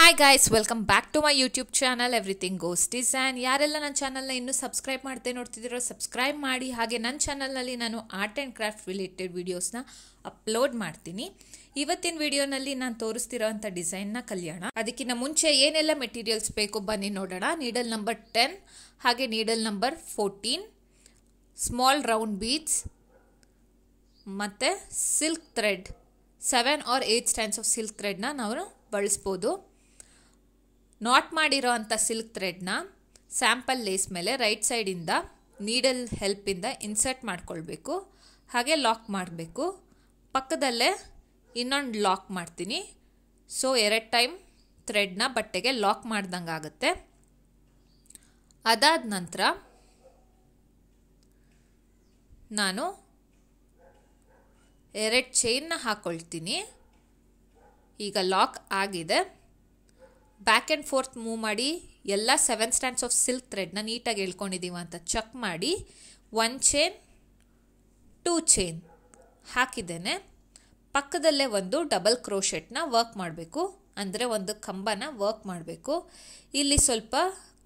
Hi guys, welcome back to my YouTube channel everything goes design. ಯಾರೆಲ್ಲ ನನ್ನ ಚಾನಲ್ನ ಇನ್ನೂ ಸಬ್ಸ್ಕ್ರೈಬ್ ಮಾಡದೆ ನೋಡ್ತಿದ್ದೀರೋ ಸಬ್ಸ್ಕ್ರೈಬ್ ಮಾಡಿ. ಹಾಗೆ ನನ್ನ ಚಾನಲ್ನಲ್ಲಿ ನಾನು ಆರ್ಟ್ ಆ್ಯಂಡ್ ಕ್ರಾಫ್ಟ್ ರಿಲೇಟೆಡ್ ವೀಡಿಯೋಸ್ನ ಅಪ್ಲೋಡ್ ಮಾಡ್ತೀನಿ. ಇವತ್ತಿನ ವಿಡಿಯೋನಲ್ಲಿ ನಾನು ತೋರಿಸ್ತಿರೋಂಥ ಡಿಸೈನ್ನ ಕಲ್ಯಾಣ. ಅದಕ್ಕಿಂತ ಮುಂಚೆ ಏನೆಲ್ಲ ಮೆಟೀರಿಯಲ್ಸ್ ಬೇಕು ಬನ್ನಿ ನೋಡೋಣ. ನೀಡಲ್ ನಂಬರ್ 10 ಹಾಗೆ needle number 14, small round beads ಮತ್ತು silk thread 7 or 8 strands of silk ಥ್ರೆಡ್ನ ನಾವು ಬಳಸ್ಬೋದು. ನಾಟ್ ಮಾಡಿರೋ ಅಂಥ ಸಿಲ್ಕ್ ಥ್ರೆಡ್ನ ಸ್ಯಾಂಪಲ್ ಲೇಸ್ ಮೇಲೆ ರೈಟ್ ಸೈಡಿಂದ ನೀಡಲ್ ಹೆಲ್ಪಿಂದ ಇನ್ಸರ್ಟ್ ಮಾಡ್ಕೊಳ್ಬೇಕು. ಹಾಗೆ ಲಾಕ್ ಮಾಡಬೇಕು. ಪಕ್ಕದಲ್ಲೇ ಇನ್ನೊಂದು ಲಾಕ್ ಮಾಡ್ತೀನಿ. ಸೊ 2 ಟೈಮ್ ಥ್ರೆಡ್ನ ಬಟ್ಟೆಗೆ ಲಾಕ್ ಮಾಡ್ದಂಗೆ ಆಗುತ್ತೆ. ಅದಾದ ನಂತರ ನಾನು 2 ಚೈನ್ನ ಹಾಕ್ಕೊಳ್ತೀನಿ. ಈಗ ಲಾಕ್ ಆಗಿದೆ. ಬ್ಯಾಕ್ ಆ್ಯಂಡ್ ಫೋರ್ತ್ ಮೂವ್ ಮಾಡಿ ಎಲ್ಲ 7 ಸ್ಟ್ಯಾಂಡ್ಸ್ ಆಫ್ ಸಿಲ್ಕ್ ಥ್ರೆಡ್ನ ನೀಟಾಗಿ ಎಳ್ಕೊಂಡಿದ್ದೀವಿ ಅಂತ ಚೆಕ್ ಮಾಡಿ 1 ಚೈನ್ 2 ಚೈನ್ ಹಾಕಿದ್ದೇನೆ. ಪಕ್ಕದಲ್ಲೇ ಒಂದು ಡಬಲ್ ಕ್ರೋಶೆಟ್ನ ವರ್ಕ್ ಮಾಡಬೇಕು, ಅಂದರೆ ಒಂದು ಕಂಬನ ವರ್ಕ್ ಮಾಡಬೇಕು. ಇಲ್ಲಿ ಸ್ವಲ್ಪ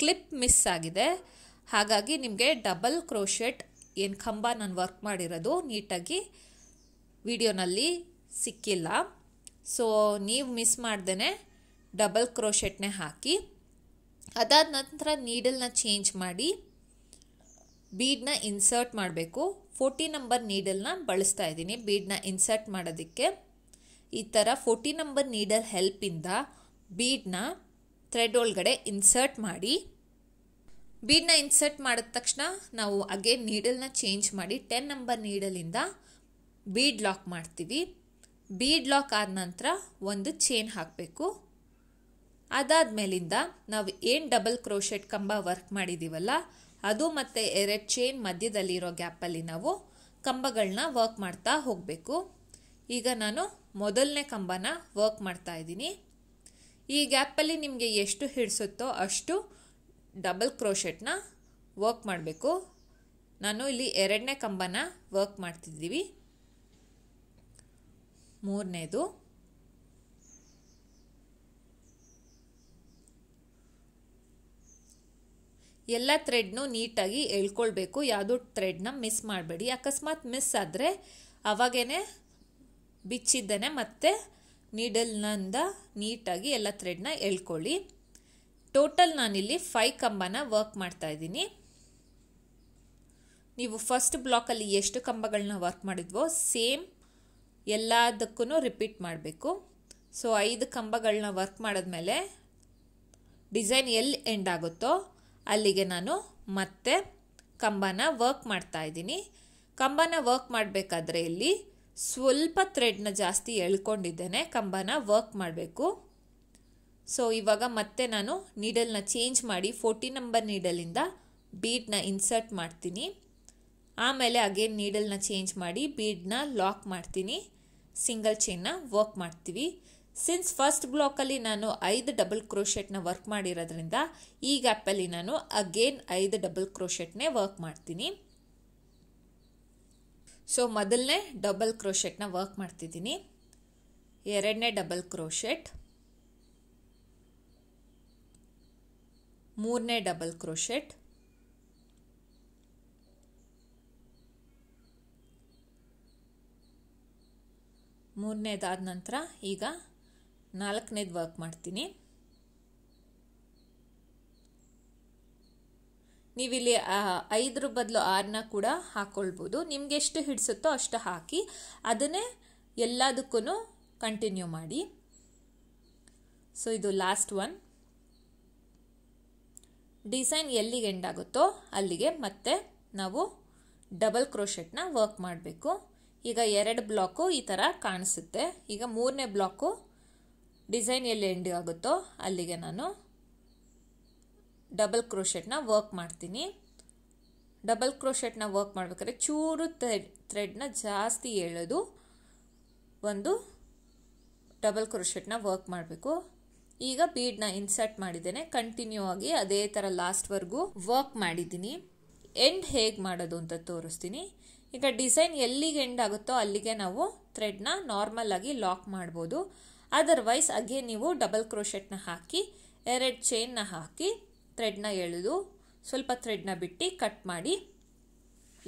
ಕ್ಲಿಪ್ ಮಿಸ್ ಆಗಿದೆ, ಹಾಗಾಗಿ ನಿಮಗೆ ಡಬಲ್ ಕ್ರೋಶೆಟ್ ಏನು ಕಂಬ ನಾನು ವರ್ಕ್ ಮಾಡಿರೋದು ನೀಟಾಗಿ ವಿಡಿಯೋನಲ್ಲಿ ಸಿಕ್ಕಿಲ್ಲ. ಸೊ ನೀವು ಮಿಸ್ ಮಾಡ್ದೇ ಡಬಲ್ ಕ್ರೋಶೆಟ್ನೇ ಹಾಕಿ. ಅದಾದ ನಂತರ ನೀಡಲ್ನ ಚೇಂಜ್ ಮಾಡಿ ಬೀಡನ್ನ ಇನ್ಸರ್ಟ್ ಮಾಡಬೇಕು. 14 ನಂಬರ್ ನೀಡಲ್ನ ಬಳಸ್ತಾ ಇದ್ದೀನಿ ಬೀಡನ್ನ ಇನ್ಸರ್ಟ್ ಮಾಡೋದಕ್ಕೆ. ಈ ಥರ 14 ನಂಬರ್ ನೀಡಲ್ ಹೆಲ್ಪಿಂದ ಬೀಡನ್ನ ಥ್ರೆಡ್ ಒಳಗಡೆ ಇನ್ಸರ್ಟ್ ಮಾಡಿ. ಬೀಡನ್ನ ಇನ್ಸರ್ಟ್ ಮಾಡಿದ ತಕ್ಷಣ ನಾವು ಅಗೇನ್ ನೀಡಲ್ನ ಚೇಂಜ್ ಮಾಡಿ 10 ನಂಬರ್ ನೀಡಲಿಂದ ಬೀಡ್ ಲಾಕ್ ಮಾಡ್ತೀವಿ. ಬೀಡ್ ಲಾಕ್ ಆದ ನಂತರ ಒಂದು ಚೈನ್ ಹಾಕಬೇಕು. ಅದಾದಮೇಲಿಂದ ನಾವು ಏನು ಡಬಲ್ ಕ್ರೋಶೆಟ್ ಕಂಬ ವರ್ಕ್ ಮಾಡಿದ್ದೀವಲ್ಲ ಅದು ಮತ್ತು 2 ಚೈನ್ ಮಧ್ಯದಲ್ಲಿರೋ ಗ್ಯಾಪಲ್ಲಿ ನಾವು ಕಂಬಗಳನ್ನ ವರ್ಕ್ ಮಾಡ್ತಾ ಹೋಗಬೇಕು. ಈಗ ನಾನು ಮೊದಲನೇ ಕಂಬನ ವರ್ಕ್ ಮಾಡ್ತಾ ಇದ್ದೀನಿ. ಈ ಗ್ಯಾಪಲ್ಲಿ ನಿಮಗೆ ಎಷ್ಟು ಹಿಡಿಸುತ್ತೋ ಅಷ್ಟು ಡಬಲ್ ಕ್ರೋಶೆಟ್ನ ವರ್ಕ್ ಮಾಡಬೇಕು. ನಾನು ಇಲ್ಲಿ 2ನೇ ಕಂಬನ ವರ್ಕ್ ಮಾಡ್ತಿದ್ದೀವಿ. 3ನೇದು, ಎಲ್ಲ ಥ್ರೆಡ್ನು ನೀಟಾಗಿ ಎಳ್ಕೊಳ್ಬೇಕು. ಯಾವುದೂ ಥ್ರೆಡ್ನ ಮಿಸ್ ಮಾಡಬೇಡಿ. ಅಕಸ್ಮಾತ್ ಮಿಸ್ ಆದರೆ ಅವಾಗೇ ಬಿಚ್ಚಿದ್ದೇನೆ ಮತ್ತೆ ನೀಡಲ್ನಿಂದ ನೀಟಾಗಿ ಎಲ್ಲ ಥ್ರೆಡ್ನ ಎಳ್ಕೊಳ್ಳಿ. ಟೋಟಲ್ ನಾನಿಲ್ಲಿ 5 ಕಂಬನ ವರ್ಕ್ ಮಾಡ್ತಾ ಇದ್ದೀನಿ. ನೀವು ಫಸ್ಟ್ ಬ್ಲಾಕಲ್ಲಿ ಎಷ್ಟು ಕಂಬಗಳನ್ನ ವರ್ಕ್ ಮಾಡಿದ್ವೋ ಸೇಮ್ ಎಲ್ಲದಕ್ಕೂ ರಿಪೀಟ್ ಮಾಡಬೇಕು. ಸೊ 5 ಕಂಬಗಳನ್ನ ವರ್ಕ್ ಮಾಡಿದ್ಮೇಲೆ ಡಿಸೈನ್ ಎಲ್ಲಿ ಎಂಡ್ ಆಗುತ್ತೋ ಅಲ್ಲಿಗೆ ನಾನು ಮತ್ತೆ ಕಂಬನ ವರ್ಕ್ ಮಾಡ್ತಾ ಇದ್ದೀನಿ. ಕಂಬನ ವರ್ಕ್ ಮಾಡಬೇಕಾದ್ರೆ ಇಲ್ಲಿ ಸ್ವಲ್ಪ ಥ್ರೆಡ್ನ ಜಾಸ್ತಿ ಎಳ್ಕೊಂಡಿದ್ದೇನೆ, ಕಂಬನ ವರ್ಕ್ ಮಾಡಬೇಕು. ಸೊ ಇವಾಗ ಮತ್ತೆ ನಾನು ನೀಡಲ್ನ ಚೇಂಜ್ ಮಾಡಿ 14 ನಂಬರ್ ನೀಡಲಿಂದ ಬೀಡನ್ನ ಇನ್ಸರ್ಟ್ ಮಾಡ್ತೀನಿ. ಆಮೇಲೆ ಅಗೇನ್ ನೀಡಲ್ನ ಚೇಂಜ್ ಮಾಡಿ ಬೀಡನ್ನ ಲಾಕ್ ಮಾಡ್ತೀನಿ. ಸಿಂಗಲ್ ಚೈನ್ನ ವರ್ಕ್ ಮಾಡ್ತೀವಿ. ಸಿನ್ಸ್ ಫಸ್ಟ್ ಬ್ಲಾಕಲ್ಲಿ ನಾನು 5 ಡಬಲ್ ಕ್ರೋಶೆಟ್ನ ವರ್ಕ್ ಮಾಡಿರೋದ್ರಿಂದ ಈ ಗ್ಯಾಪಲ್ಲಿ ನಾನು ಅಗೇನ್ 5 ಡಬಲ್ ಕ್ರೋಶೆಟ್ನೇ ವರ್ಕ್ ಮಾಡ್ತೀನಿ. ಸೊ ಮೊದಲನೇ ಡಬಲ್ ಕ್ರೋಶೆಟ್ನ ವರ್ಕ್ ಮಾಡ್ತಿದ್ದೀನಿ. 2ನೇ ಡಬಲ್ ಕ್ರೋಶೆಟ್, 3ನೇ ಡಬಲ್ ಕ್ರೋಶೆಟ್, 3ನೇದಾದ ನಂತರ ಈಗ 4ನೇದು ವರ್ಕ್ ಮಾಡ್ತೀನಿ. ನೀವಿಲ್ಲಿ 5 ಬದಲು 6ನ ಕೂಡ ಹಾಕ್ಕೊಳ್ಬೋದು. ನಿಮ್ಗೆ ಎಷ್ಟು ಹಿಡಿಸುತ್ತೋ ಅಷ್ಟು ಹಾಕಿ ಅದನ್ನೇ ಎಲ್ಲದಕ್ಕೂ ಕಂಟಿನ್ಯೂ ಮಾಡಿ. ಸೊ ಇದು ಲಾಸ್ಟ್ ಒನ್. ಡಿಸೈನ್ ಎಲ್ಲಿಗೆ ಎಂಡ್ ಆಗುತ್ತೋ ಅಲ್ಲಿಗೆ ಮತ್ತೆ ನಾವು ಡಬಲ್ ಕ್ರೋಶೆಟ್ನ ವರ್ಕ್ ಮಾಡಬೇಕು. ಈಗ 2 ಬ್ಲಾಕು ಈ ಥರ ಕಾಣಿಸುತ್ತೆ. ಈಗ 3ನೇ ಬ್ಲಾಕು ಡಿಸೈನ್ ಎಲ್ಲಿ ಎಂಡ್ ಆಗುತ್ತೋ ಅಲ್ಲಿಗೆ ನಾನು ಡಬಲ್ ಕ್ರೋಶೆಟ್ನ ವರ್ಕ್ ಮಾಡ್ತೀನಿ. ಡಬಲ್ ಕ್ರೋಶೆಟ್ನ ವರ್ಕ್ ಮಾಡಬೇಕಾದ್ರೆ ಚೂರು ಥ್ರೆಡ್ನ ಜಾಸ್ತಿ ಎಳೆದು ಒಂದು ಡಬಲ್ ಕ್ರೋಶೆಟ್ನ ವರ್ಕ್ ಮಾಡಬೇಕು. ಈಗ ಬೀಡನ್ನ ಇನ್ಸರ್ಟ್ ಮಾಡಿದ್ದೇನೆ. ಕಂಟಿನ್ಯೂ ಆಗಿ ಅದೇ ಥರ ಲಾಸ್ಟ್ವರೆಗೂ ವರ್ಕ್ ಮಾಡಿದ್ದೀನಿ. ಎಂಡ್ ಹೇಗೆ ಮಾಡೋದು ಅಂತ ತೋರಿಸ್ತೀನಿ. ಈಗ ಡಿಸೈನ್ ಎಲ್ಲಿಗೆ ಎಂಡ್ ಆಗುತ್ತೋ ಅಲ್ಲಿಗೆ ನಾವು ಥ್ರೆಡ್ನ ನಾರ್ಮಲ್ ಆಗಿ ಲಾಕ್ ಮಾಡ್ಬೋದು. ಅದರ್ವೈಸ್ ಅಗೇನ್ ನೀವು ಡಬಲ್ ಕ್ರೋಶೆಟ್ನ ಹಾಕಿ 2 ಚೈನ್ನ ಹಾಕಿ ಥ್ರೆಡ್ನ ಎಳೆದು ಸ್ವಲ್ಪ ಥ್ರೆಡ್ನ ಬಿಟ್ಟು ಕಟ್ ಮಾಡಿ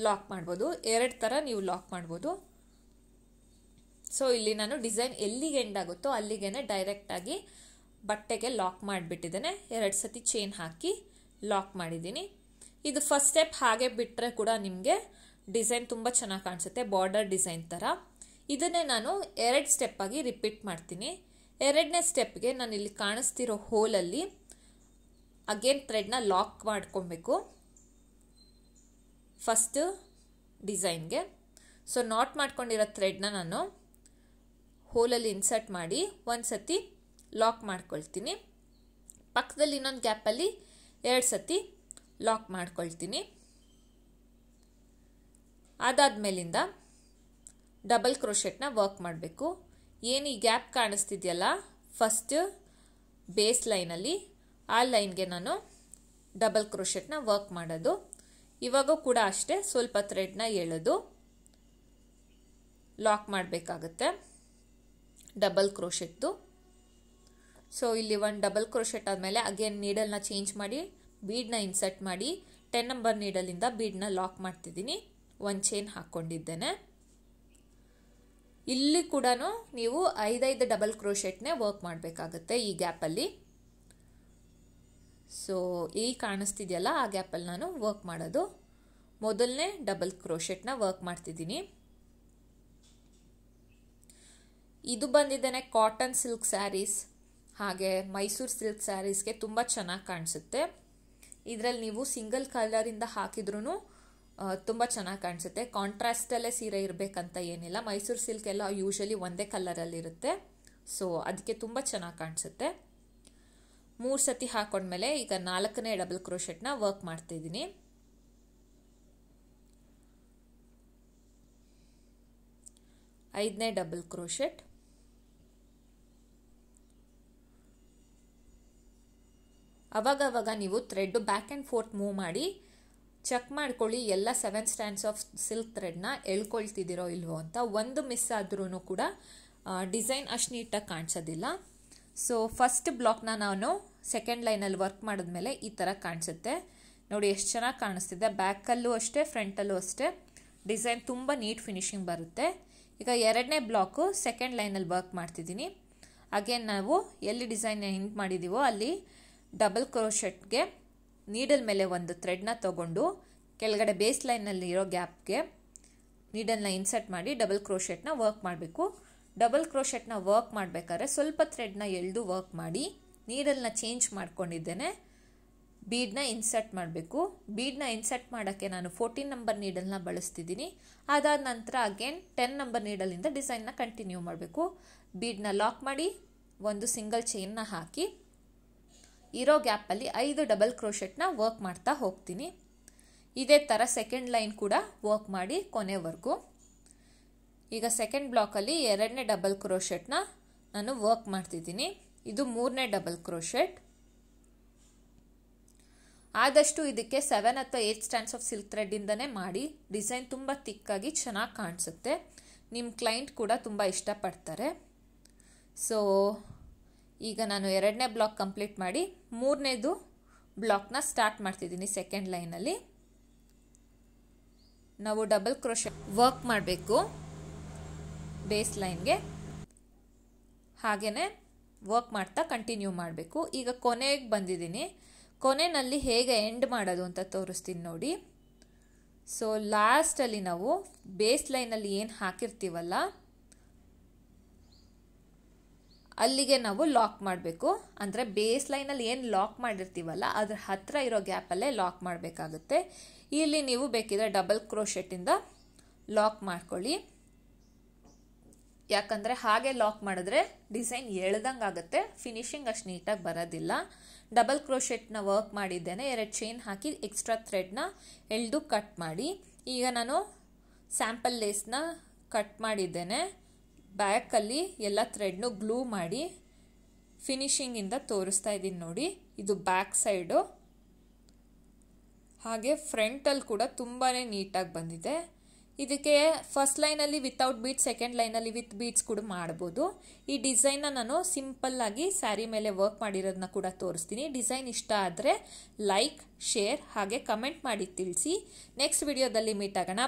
ಲಾಕ್ ಮಾಡ್ಬೋದು. 2 ಥರ ನೀವು ಲಾಕ್ ಮಾಡ್ಬೋದು. ಸೊ ಇಲ್ಲಿ ನಾನು ಡಿಸೈನ್ ಎಲ್ಲಿಗೆ ಎಂಡ್ ಆಗುತ್ತೋ ಅಲ್ಲಿಗೆ ಡೈರೆಕ್ಟಾಗಿ ಬಟ್ಟೆಗೆ ಲಾಕ್ ಮಾಡಿಬಿಟ್ಟಿದ್ದೇನೆ. 2 ಸತಿ ಚೈನ್ ಹಾಕಿ ಲಾಕ್ ಮಾಡಿದ್ದೀನಿ. ಇದು ಫಸ್ಟ್ ಸ್ಟೆಪ್ ಹಾಗೆ ಬಿಟ್ಟರೆ ಕೂಡ ನಿಮಗೆ ಡಿಸೈನ್ ತುಂಬ ಚೆನ್ನಾಗಿ ಕಾಣಿಸುತ್ತೆ, ಬಾರ್ಡರ್ ಡಿಸೈನ್ ಥರ. ಇದನ್ನೇ ನಾನು 2 ಸ್ಟೆಪ್ ಆಗಿ ರಿಪೀಟ್ ಮಾಡ್ತೀನಿ. 2ನೇ ಸ್ಟೆಪ್ಗೆ ನಾನು ಇಲ್ಲಿ ಕಾಣಿಸ್ತಿರೋ ಹೋಲಲ್ಲಿ ಅಗೇನ್ ಥ್ರೆಡ್ನ ಲಾಕ್ ಮಾಡ್ಕೊಬೇಕು ಫಸ್ಟ್ ಡಿಸೈನ್ಗೆ. ಸೊ ನಾಟ್ ಮಾಡ್ಕೊಂಡಿರೋ ಥ್ರೆಡ್ನ ನಾನು ಹೋಲಲ್ಲಿ ಇನ್ಸರ್ಟ್ ಮಾಡಿ ಒಂದು ಸತಿ ಲಾಕ್ ಮಾಡ್ಕೊಳ್ತೀನಿ. ಪಕ್ಕದಲ್ಲಿ ಇನ್ನೊಂದು ಗ್ಯಾಪಲ್ಲಿ 2 ಸತಿ ಲಾಕ್ ಮಾಡ್ಕೊಳ್ತೀನಿ. ಅದಾದ್ಮೇಲಿಂದ ಡಬಲ್ ಕ್ರೋಶೆಟ್ನ ವರ್ಕ್ ಮಾಡಬೇಕು. ಏನು ಈ ಗ್ಯಾಪ್ ಕಾಣಿಸ್ತಿದೆಯಲ್ಲ ಫಸ್ಟ್ ಬೇಸ್ ಲೈನಲ್ಲಿ, ಆ ಲೈನ್ಗೆ ನಾನು ಡಬಲ್ ಕ್ರೋಶೆಟ್ನ ವರ್ಕ್ ಮಾಡೋದು. ಇವಾಗ ಕೂಡ ಅಷ್ಟೇ ಸ್ವಲ್ಪ ಥ್ರೆಡ್ನ ಎಳೆದು ಲಾಕ್ ಮಾಡಬೇಕಾಗತ್ತೆ ಡಬಲ್ ಕ್ರೋಶೆಟ್ದು. ಸೊ ಇಲ್ಲಿ ಒಂದು ಡಬಲ್ ಕ್ರೋಶೆಟ್ ಆದಮೇಲೆ ಅಗೇನ್ ನೀಡಲ್ನ ಚೇಂಜ್ ಮಾಡಿ ಬೀಡ್ನ ಇನ್ಸರ್ಟ್ ಮಾಡಿ 10 ನಂಬರ್ ನೀಡಲಿಂದ ಬೀಡ್ನ ಲಾಕ್ ಮಾಡ್ತಿದ್ದೀನಿ. 1 ಚೈನ್ ಹಾಕ್ಕೊಂಡಿದ್ದೇನೆ. ಇಲ್ಲಿ ಕೂಡ ನೀವು 5 ಡಬಲ್ ಕ್ರೋಶೆಟ್ನೇ ವರ್ಕ್ ಮಾಡಬೇಕಾಗತ್ತೆ ಈ ಗ್ಯಾಪಲ್ಲಿ. ಸೊ ಈ ಕಾಣಿಸ್ತಿದೆಯಲ್ಲ ಆ ಗ್ಯಾಪಲ್ಲಿ ನಾನು ವರ್ಕ್ ಮಾಡೋದು. ಮೊದಲನೇ ಡಬಲ್ ಕ್ರೋಶೆಟ್ನ ವರ್ಕ್ ಮಾಡ್ತಿದ್ದೀನಿ. ಇದು ಬಂದಿದ್ದೇನೆ ಕಾಟನ್ ಸಿಲ್ಕ್ ಸ್ಯಾರೀಸ್ ಹಾಗೆ ಮೈಸೂರು ಸಿಲ್ಕ್ ಸ್ಯಾರೀಸ್ಗೆ ತುಂಬ ಚೆನ್ನಾಗಿ ಕಾಣಿಸುತ್ತೆ. ಇದರಲ್ಲಿ ನೀವು ಸಿಂಗಲ್ ಕಲರಿಂದ ಹಾಕಿದ್ರೂ ತುಂಬ ಚೆನ್ನಾಗಿ ಕಾಣಿಸುತ್ತೆ. ಕಾಂಟ್ರಾಸ್ಟಲ್ಲೇ ಸೀರೆ ಇರಬೇಕಂತ ಏನಿಲ್ಲ. ಮೈಸೂರು ಸಿಲ್ಕ್ ಎಲ್ಲ ಯೂಶಲಿ ಒಂದೇ ಕಲರಲ್ಲಿರುತ್ತೆ. ಸೊ ಅದಕ್ಕೆ ತುಂಬ ಚೆನ್ನಾಗಿ ಕಾಣಿಸುತ್ತೆ. 3 ಸತಿ ಹಾಕೊಂಡ್ಮೇಲೆ ಈಗ 4ನೇ ಡಬಲ್ ಕ್ರೋಶೆಟ್ನ ವರ್ಕ್ ಮಾಡ್ತಿದ್ದೀನಿ. ಐದನೇ ಡಬಲ್ ಕ್ರೋಶೆಟ್, ಅವಾಗ ನೀವು thread back and fourth move ಮಾಡಿ ಚೆಕ್ ಮಾಡ್ಕೊಳ್ಳಿ ಎಲ್ಲ 7 ಸ್ಟ್ಯಾಂಡ್ಸ್ ಆಫ್ ಸಿಲ್ಕ್ ಥ್ರೆಡ್ನ ಎಳ್ಕೊಳ್ತಿದ್ದೀರೋ ಇಲ್ವೋ ಅಂತ. ಒಂದು ಮಿಸ್ ಆದ್ರೂ ಕೂಡ ಡಿಸೈನ್ ಅಷ್ಟು ನೀಟಾಗಿ ಕಾಣಿಸೋದಿಲ್ಲ. ಸೊ ಫಸ್ಟ್ ಬ್ಲಾಕ್ನ ನಾನು ಸೆಕೆಂಡ್ ಲೈನಲ್ಲಿ ವರ್ಕ್ ಮಾಡಿದ್ಮೇಲೆ ಈ ಥರ ಕಾಣಿಸುತ್ತೆ ನೋಡಿ, ಎಷ್ಟು ಚೆನ್ನಾಗಿ ಕಾಣಿಸ್ತಿದೆ. ಬ್ಯಾಕಲ್ಲೂ ಅಷ್ಟೇ ಫ್ರಂಟಲ್ಲೂ ಅಷ್ಟೇ ಡಿಸೈನ್ ತುಂಬ ನೀಟ್ ಫಿನಿಶಿಂಗ್ ಬರುತ್ತೆ. ಈಗ 2ನೇ ಬ್ಲಾಕು ಸೆಕೆಂಡ್ ಲೈನಲ್ಲಿ ವರ್ಕ್ ಮಾಡ್ತಿದ್ದೀನಿ. ಅಗೇನ್ ನಾವು ಎಲ್ಲಿ ಡಿಸೈನ್ ಎಂಡ್ ಮಾಡಿದ್ದೀವೋ ಅಲ್ಲಿ ಡಬಲ್ ಕ್ರೋಶೆಟ್ಗೆ ನೀಡಲ್ ಮೇಲೆ ಒಂದು ಥ್ರೆಡ್ನ ತಗೊಂಡು ಕೆಳಗಡೆ ಬೇಸ್ ಲೈನಲ್ಲಿ ಇರೋ ಗ್ಯಾಪ್ಗೆ ನೀಡಲ್ನ ಇನ್ಸರ್ಟ್ ಮಾಡಿ ಡಬಲ್ ಕ್ರೋಶೆಟ್ನ ವರ್ಕ್ ಮಾಡಬೇಕು. ಡಬಲ್ ಕ್ರೋಶೆಟ್ನ ವರ್ಕ್ ಮಾಡಬೇಕಾದ್ರೆ ಸ್ವಲ್ಪ ಥ್ರೆಡ್ನ ಎಳೆದು ವರ್ಕ್ ಮಾಡಿ ನೀಡಲ್ನ ಚೇಂಜ್ ಮಾಡ್ಕೊಂಡಿದ್ದೇನೆ. ಬೀಡ್ನ ಇನ್ಸರ್ಟ್ ಮಾಡಬೇಕು. ಬೀಡ್ನ ಇನ್ಸರ್ಟ್ ಮಾಡೋಕ್ಕೆ ನಾನು 14 ನಂಬರ್ ನೀಡಲ್ನ ಬಳಸ್ತಿದ್ದೀನಿ. ಅದಾದ ನಂತರ ಅಗೇನ್ 10 ನಂಬರ್ ನೀಡಲಿಂದ ಡಿಸೈನ್ನ ಕಂಟಿನ್ಯೂ ಮಾಡಬೇಕು. ಬೀಡ್ನ ಲಾಕ್ ಮಾಡಿ ಒಂದು ಸಿಂಗಲ್ ಚೈನ್ನ ಹಾಕಿ ಇರೋ ಗ್ಯಾಪಲ್ಲಿ 5 ಡಬಲ್ ಕ್ರೋಶೆಟ್ನ ವರ್ಕ್ ಮಾಡ್ತಾ ಹೋಗ್ತೀನಿ. ಇದೇ ಥರ ಸೆಕೆಂಡ್ ಲೈನ್ ಕೂಡ ವರ್ಕ್ ಮಾಡಿ ಕೊನೆವರೆಗೂ. ಈಗ ಸೆಕೆಂಡ್ ಬ್ಲಾಕಲ್ಲಿ 2ನೇ ಡಬಲ್ ಕ್ರೋಶೆಟ್ನ ನಾನು ವರ್ಕ್ ಮಾಡ್ತಿದ್ದೀನಿ. ಇದು 3ನೇ ಡಬಲ್ ಕ್ರೋಶೆಟ್. ಆದಷ್ಟು ಇದಕ್ಕೆ 7 ಅಥವಾ 8 ಸ್ಟ್ಯಾಂಡ್ಸ್ ಆಫ್ ಸಿಲ್ಕ್ ಥ್ರೆಡ್ಡಿಂದನೇ ಮಾಡಿ. ಡಿಸೈನ್ ತುಂಬ ತಿಕ್ಕಾಗಿ ಚೆನ್ನಾಗಿ ಕಾಣಿಸುತ್ತೆ. ನಿಮ್ಮ ಕ್ಲೈಂಟ್ ಕೂಡ ತುಂಬ ಇಷ್ಟಪಡ್ತಾರೆ. ಸೊ ಈಗ ನಾನು 2ನೇ ಬ್ಲಾಕ್ ಕಂಪ್ಲೀಟ್ ಮಾಡಿ 3ನೇದು ಬ್ಲಾಕ್ನ ಸ್ಟಾರ್ಟ್ ಮಾಡ್ತಿದ್ದೀನಿ. ಸೆಕೆಂಡ್ ಲೈನಲ್ಲಿ ನಾವು ಡಬಲ್ ಕ್ರೋಶೆಟ್ ವರ್ಕ್ ಮಾಡಬೇಕು ಬೇಸ್ ಲೈನ್ಗೆ, ಹಾಗೇನೆ ವರ್ಕ್ ಮಾಡ್ತಾ ಕಂಟಿನ್ಯೂ ಮಾಡಬೇಕು. ಈಗ ಕೊನೆಗೆ ಬಂದಿದ್ದೀನಿ. ಕೊನೆಯಲ್ಲಿ ಹೇಗೆ ಎಂಡ್ ಮಾಡೋದು ಅಂತ ತೋರಿಸ್ತೀನಿ ನೋಡಿ. ಸೊ ಲಾಸ್ಟಲ್ಲಿ ನಾವು ಬೇಸ್ ಲೈನಲ್ಲಿ ಏನು ಹಾಕಿರ್ತೀವಲ್ಲ ಅಲ್ಲಿಗೆ ನಾವು ಲಾಕ್ ಮಾಡಬೇಕು. ಅಂದರೆ ಬೇಸ್ ಲೈನಲ್ಲಿ ಏನು ಲಾಕ್ ಮಾಡಿರ್ತೀವಲ್ಲ ಅದ್ರ ಹತ್ತಿರ ಇರೋ ಗ್ಯಾಪಲ್ಲೇ ಲಾಕ್ ಮಾಡಬೇಕಾಗುತ್ತೆ. ಇಲ್ಲಿ ನೀವು ಬೇಕಿದ್ರೆ ಡಬಲ್ ಕ್ರೋಶೆಟ್ಟಿಂದ ಲಾಕ್ ಮಾಡ್ಕೊಳ್ಳಿ. ಯಾಕಂದರೆ ಹಾಗೆ ಲಾಕ್ ಮಾಡಿದ್ರೆ ಡಿಸೈನ್ ಎಳ್ದಂಗೆ ಆಗುತ್ತೆ, ಫಿನಿಶಿಂಗ್ ಅಷ್ಟು ನೀಟಾಗಿ ಬರೋದಿಲ್ಲ. ಡಬಲ್ ಕ್ರೋಶೆಟ್ನ ವರ್ಕ್ ಮಾಡಿದ್ದೇನೆ. 2 ಚೈನ್ ಹಾಕಿ ಎಕ್ಸ್ಟ್ರಾ ಥ್ರೆಡ್ನ ಎಳೆದು ಕಟ್ ಮಾಡಿ. ಈಗ ನಾನು ಸ್ಯಾಂಪಲ್ ಲೇಸ್ನ ಕಟ್ ಮಾಡಿದ್ದೇನೆ. ಬ್ಯಾಕಲ್ಲಿ ಎಲ್ಲ ಥ್ರೆಡ್ನು ಗ್ಲೂ ಮಾಡಿ ಫಿನಿಶಿಂಗಿಂದ ತೋರಿಸ್ತಾ ಇದ್ದೀನಿ ನೋಡಿ. ಇದು ಬ್ಯಾಕ್ ಸೈಡು. ಹಾಗೆ ಫ್ರಂಟಲ್ಲಿ ಕೂಡ ತುಂಬಾ ನೀಟಾಗಿ ಬಂದಿದೆ. ಇದಕ್ಕೆ ಫಸ್ಟ್ ಲೈನಲ್ಲಿ ವಿತೌಟ್ ಬೀಡ್ಸ್, ಸೆಕೆಂಡ್ ಲೈನಲ್ಲಿ ವಿತ್ ಬೀಡ್ಸ್ ಕೂಡ ಮಾಡ್ಬೋದು. ಈ ಡಿಸೈನ್ನ ನಾನು ಸಿಂಪಲ್ಲಾಗಿ ಸ್ಯಾರಿ ಮೇಲೆ ವರ್ಕ್ ಮಾಡಿರೋದನ್ನ ಕೂಡ ತೋರಿಸ್ತೀನಿ. ಡಿಸೈನ್ ಇಷ್ಟ ಆದರೆ ಲೈಕ್, ಶೇರ್ ಹಾಗೆ ಕಮೆಂಟ್ ಮಾಡಿ ತಿಳಿಸಿ. ನೆಕ್ಸ್ಟ್ ವಿಡಿಯೋದಲ್ಲಿ ಮೀಟ್ ಆಗೋಣ.